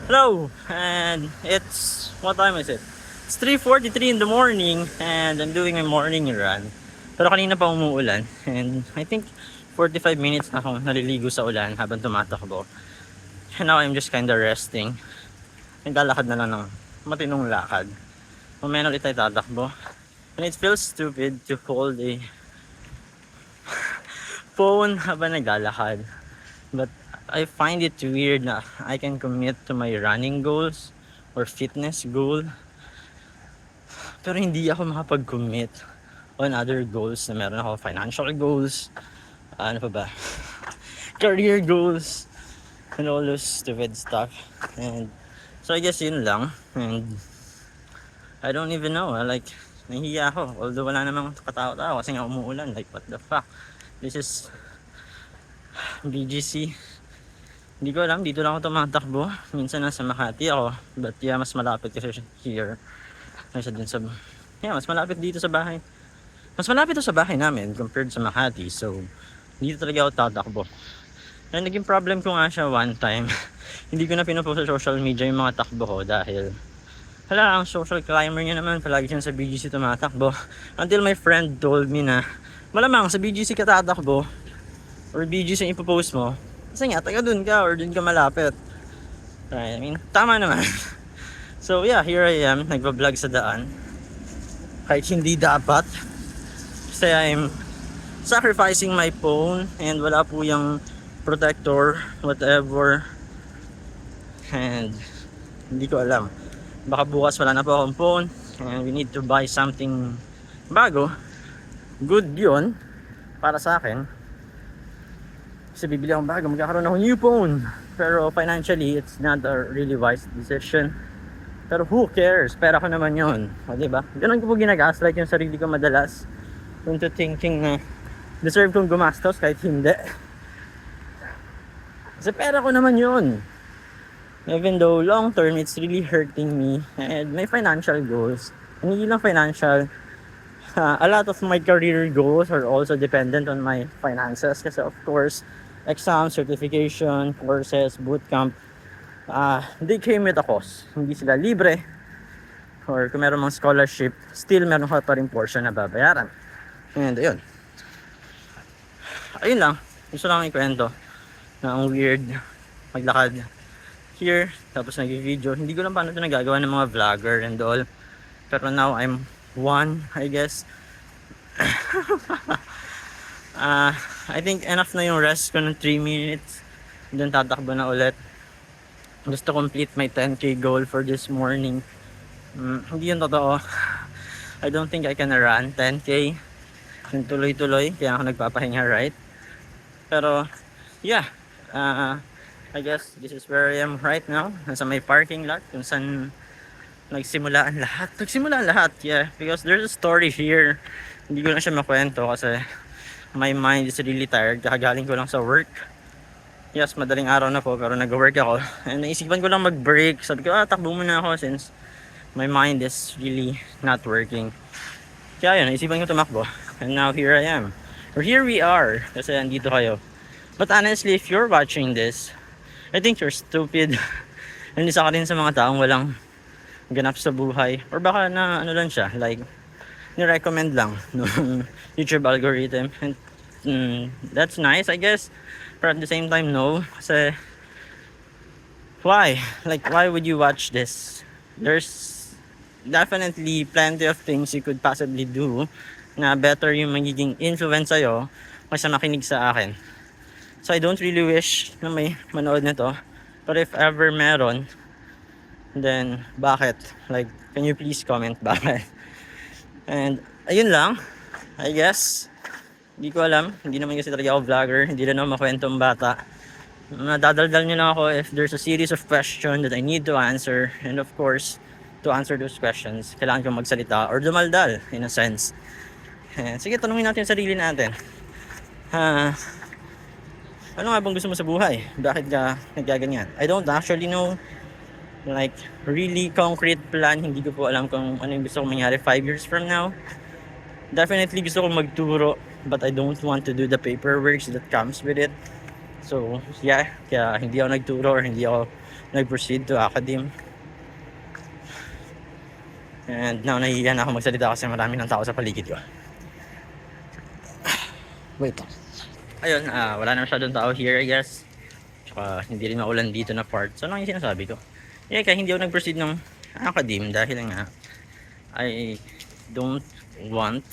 Hello, and it's what time is it? It's 3:43 in the morning, and I'm doing my morning run. Pero kanina pa umuulan, and I think 45 minutes na akong naliligo sa ulan habang tumatakbo. And now I'm just kinda resting. Naglalakad na lang ng matinong lakad. Mamaya na ulit tayo tatakbo. And it feels stupid to hold a phone habang naglalakad. But I find it weird na I can commit to my running goals or fitness goal. Pero hindi ako makapag-commit on other goals na meron ako. Financial goals, ano pa ba? Career goals, and all those stupid stuff. And so I guess yun lang. And I don't even know. Like, nahihiya ako. Although wala namang katao-tao kasi nga umuulan. Like, what the fuck? This is BGC. Hindi ko alam, dito lang ako tumatakbo. Minsan nasa Makati ako. But yeah, mas malapit kasi here. Kaysa dun sa... Yeah, mas malapit dito sa bahay. Mas malapit to sa bahay namin compared sa Makati. So, dito talaga ako tatakbo. And naging problem ko nga siya one time. Hindi ko na pinupost sa social media yung mga takbo ko dahil hala, ang social climber niya naman palagi siyang sa BGC tumatakbo. Until my friend told me na malamang sa BGC ka tatakbo or BGC yung ipopost mo kasi nga taga dun ka or dun ka malapit. Right, I mean, tama naman. So yeah, here I am, nagpa-vlog sa daan. Kahit hindi dapat. Kasi I'm sacrificing my phone and wala po yung protector, whatever. And hindi ko alam. Baka bukas wala na po akong phone and we need to buy something bago. Good yun para sa akin. Kasi bibili akong bago, magkakaroon ako new phone. Pero financially, it's not a really wise decision. Pero who cares? Pera ko naman yun. O diba? Ganun ko po ginagaslight yung sarili ko madalas. Into thinking na deserve kong gumastos kahit hindi. Kasi pera ko naman yun. Even though long term, it's really hurting me. And my financial goals. Hindi lang financial. A lot of my career goals are also dependent on my finances. Kasi of course, exam, certification, courses, bootcamp, they came with a cost. Hindi sila libre. Or kung meron mga scholarship, still meron ka pa rin portion na babayaran. And ayun. Ayun lang. Gusto lang ikwento na ang weird maglakad here, tapos nag-video. Hindi ko lang paano ito nagagawa ng mga vlogger and all. Pero now I'm one, I guess. I think enough na yung rest ko ng 3 minutes. Then tatakbo na ulit. Just to complete my 10k goal for this morning. Hindi yun totoo. I don't think I can run 10k. Yung tuloy-tuloy, kaya ako nagpapahinga, right? Pero, yeah. I guess this is where I am right now. Nasa may parking lot kung saan nagsimula ang lahat. Yeah. Because there's a story here. Hindi ko na siya makwento kasi my mind is really tired. Kakagaling ko lang sa work. Yes, madaling araw na po pero nag-work ako. And naisipan ko lang mag-break. Sabi ko, takbo muna ako since my mind is really not working. Kaya yun, naisipan ko tumakbo. And now here I am. Or here we are. Kasi andito kayo. But honestly, if you're watching this, I think you're stupid. And isa ka rin sa mga taong walang ganap sa buhay. Or baka na ano lang siya, like, ni-recommend lang no YouTube algorithm. And that's nice, I guess. But at the same time, no. Kasi, why? Like, why would you watch this? There's definitely plenty of things you could possibly do na better yung magiging influence sa'yo kaysa makinig sa akin. So I don't really wish na may manood nito. But if ever meron, then bakit? Like, can you please comment bakit? And ayun lang, I guess. Hindi ko alam, hindi naman kasi talaga ako vlogger, hindi rin ako makwentong bata. Nadadaldal nyo lang ako if there's a series of questions that I need to answer. And of course, to answer those questions, kailangan kong magsalita or dumaldal in a sense. Sige, tanungin natin yung sarili natin. Ano nga bang gusto mo sa buhay? Bakit ka nagaganyan? I don't actually know. Like, really concrete plan. Hindi ko po alam kung ano yung gusto kong mangyari 5 years from now. Definitely gusto kong magturo, but I don't want to do the paperwork that comes with it. So, yeah, kaya hindi ako nagturo or hindi ako nag-proceed to academe. And now nahihiya na ako magsalita kasi marami ng tao sa paligid ko. Wait. Ayun, wala na masyadong tao here, I guess. Tsaka hindi rin maulan dito na part. So ano yung sinasabi ko? Kaya hindi ako nag-proceed ng academe dahil nga I don't want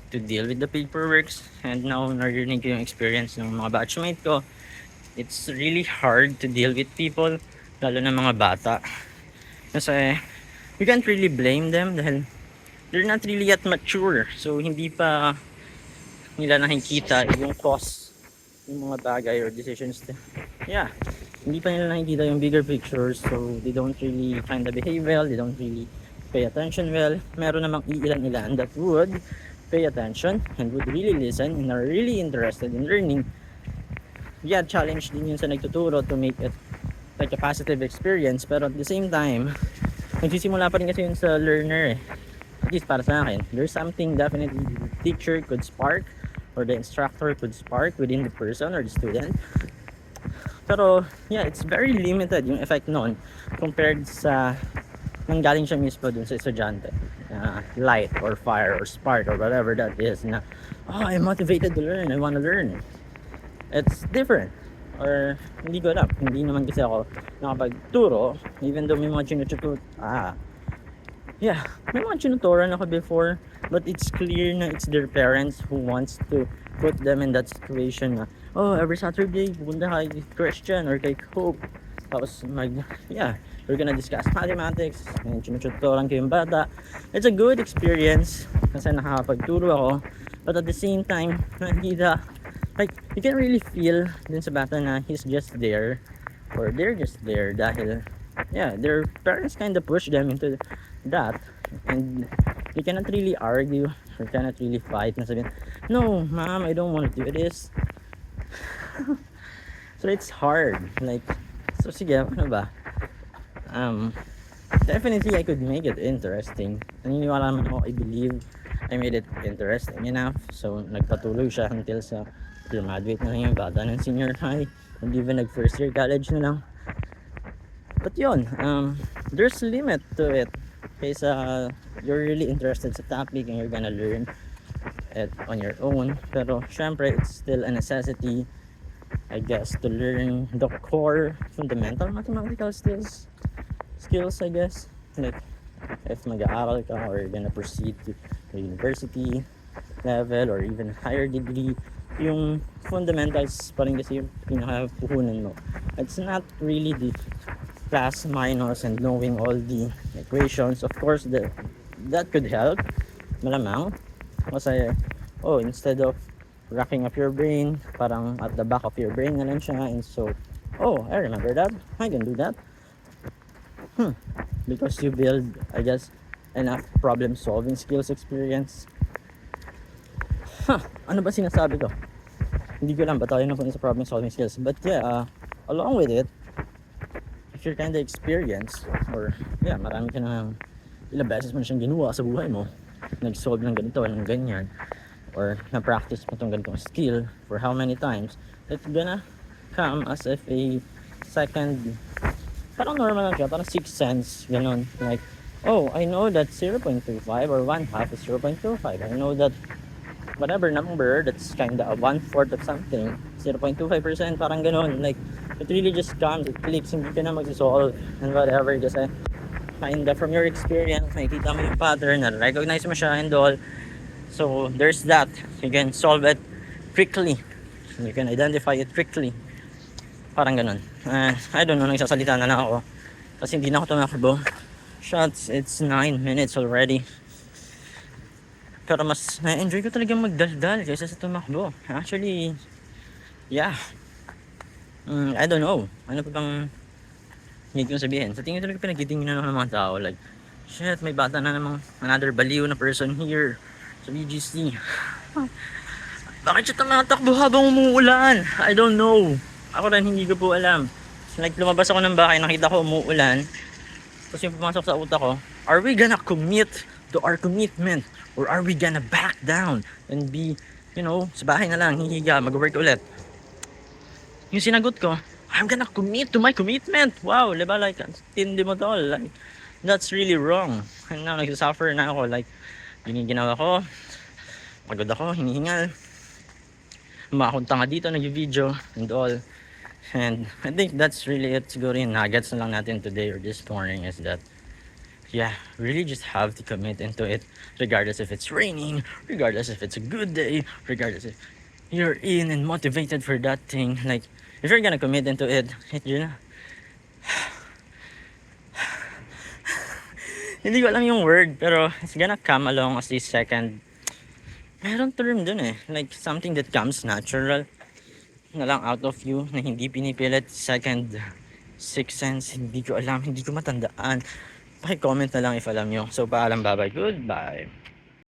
to deal with the paperworks. And now narinig ko yung experience ng mga batchmate ko. It's really hard to deal with people, lalo na mga bata. Kasi you can't really blame them dahil they're not really yet mature. So hindi pa nila nakikita yung cause yung mga bagay or decisions. Hindi pa nila nakikita yung bigger picture. So they don't really kind of behave well. They don't really pay attention well. Meron namang ilan-ilan that would pay attention and would really listen and are really interested in learning. Challenge din yun sa nagtuturo to make it like a positive experience. Pero at the same time, nagsisimula pa rin kasi yun sa learner. At least para sa akin, there's something definitely the teacher could spark or the instructor could spark within the person or the student. Pero it's very limited yung effect noon compared sa nanggaling siya mismo dun sa estudyante. Light or fire or spark or whatever that is na, I'm motivated to learn, I want to learn. It's different. Or hindi ko alam, hindi naman kasi ako nakapagturo, even though may mga tinuturo. May mga tinuturan ako before, but it's clear na it's their parents who wants to put them in that situation na, every Saturday pupunta kay Christian or kay Hope, tapos we're gonna discuss mathematics and tinututoran ko yung bata. It's a good experience kasi nakakapagturo ako, but at the same time nakikita, like, you can really feel din sa bata na he's just there or they're just there dahil their parents kind of push them into that, and you cannot really argue or cannot really fight na sabihin, no ma'am, I don't want to do this. So it's hard, like, so sige, ano ba, definitely I could make it interesting. Naniniwala naman ako, I believe I made it interesting enough. So nagpatuloy siya until sa graduate na lang yung bata ng senior high and even nag first year college na lang. But there's a limit to it. Kaysa you're really interested sa topic and you're gonna learn it on your own. Pero syempre, it's still a necessity, I guess, to learn the core fundamental mathematical skills, I guess. Like, if mag-aaral ka or you're gonna proceed to the university level or even higher degree, yung fundamentals pa rin kasi yung pinakapuhunan mo. It's not really the plus minus and knowing all the equations. Of course, that could help, malamang. Kasi, instead of racking up your brain, parang at the back of your brain na lang siya. And so, I remember that. I can do that. Because you build, I guess, enough problem solving skills experience. Ano ba sinasabi ko? Hindi ko lang ba tayo na sa problem solving skills. But along with it, if you're kind of experienced or marami ka na ilang beses mo na siyang ginawa sa buhay mo, nag-solve ng ganito, ng ganyan, or na-practice mo itong ganitong skill for how many times, it's gonna come as if a second, parang normal lang siya, parang 6 cents, ganun. Like, I know that 0.25 or 1/2 is 0.25. I know that whatever number that's kind of 1/4 of something, 0.25%, parang ganun. Like, it really just comes, it clicks, hindi ka na mag-solve and whatever, kasi kind of from your experience, makikita mo yung pattern, na-recognize mo siya and all. So there's that, you can solve it quickly, you can identify it quickly, parang ganun. I don't know, nagsasalita na lang ako kasi hindi na ako tumakbo. Shots, it's 9 minutes already. Pero mas na-enjoy ko talaga magdaldal kaysa sa tumakbo. Actually, I don't know. Ano pa bang need kong sabihin? Sa tingin talaga pinagtitingin na ng mga tao. Like, shit, may bata na namang another baliw na person here sa BGC. Bakit siya tumatakbo habang umuulan? I don't know. Ako rin hindi ko po alam. Like, lumabas ako ng bahay, nakita ko umuulan. Tapos yung pumasok sa utak ko, are we gonna commit to our commitment? Or are we gonna back down and be, sa bahay na lang, hihiga, mag-work ulit? Yung sinagot ko, I'm gonna commit to my commitment. Wow, diba? Like, tindi mo tol. Like, that's really wrong. And now, nagsasuffer na ako. Like, yun yung ginawa ko. Pagod ako, hinihingal. Umakong tanga dito, nag-video and all. And I think that's really it. Siguro yung nuggets na lang natin today or this morning is that, yeah, really just have to commit into it. Regardless if it's raining, regardless if it's a good day, regardless if you're in and motivated for that thing. Like, if you're gonna commit into it, yun na. Hindi ko alam yung word, pero it's gonna come along as the second. Meron term dun eh. Like, something that comes natural na lang out of you, na hindi pinipilit. Second, sixth sense, hindi ko alam, hindi ko matandaan. Paki-comment na lang if alam nyo. So, paalam, bye-bye, goodbye.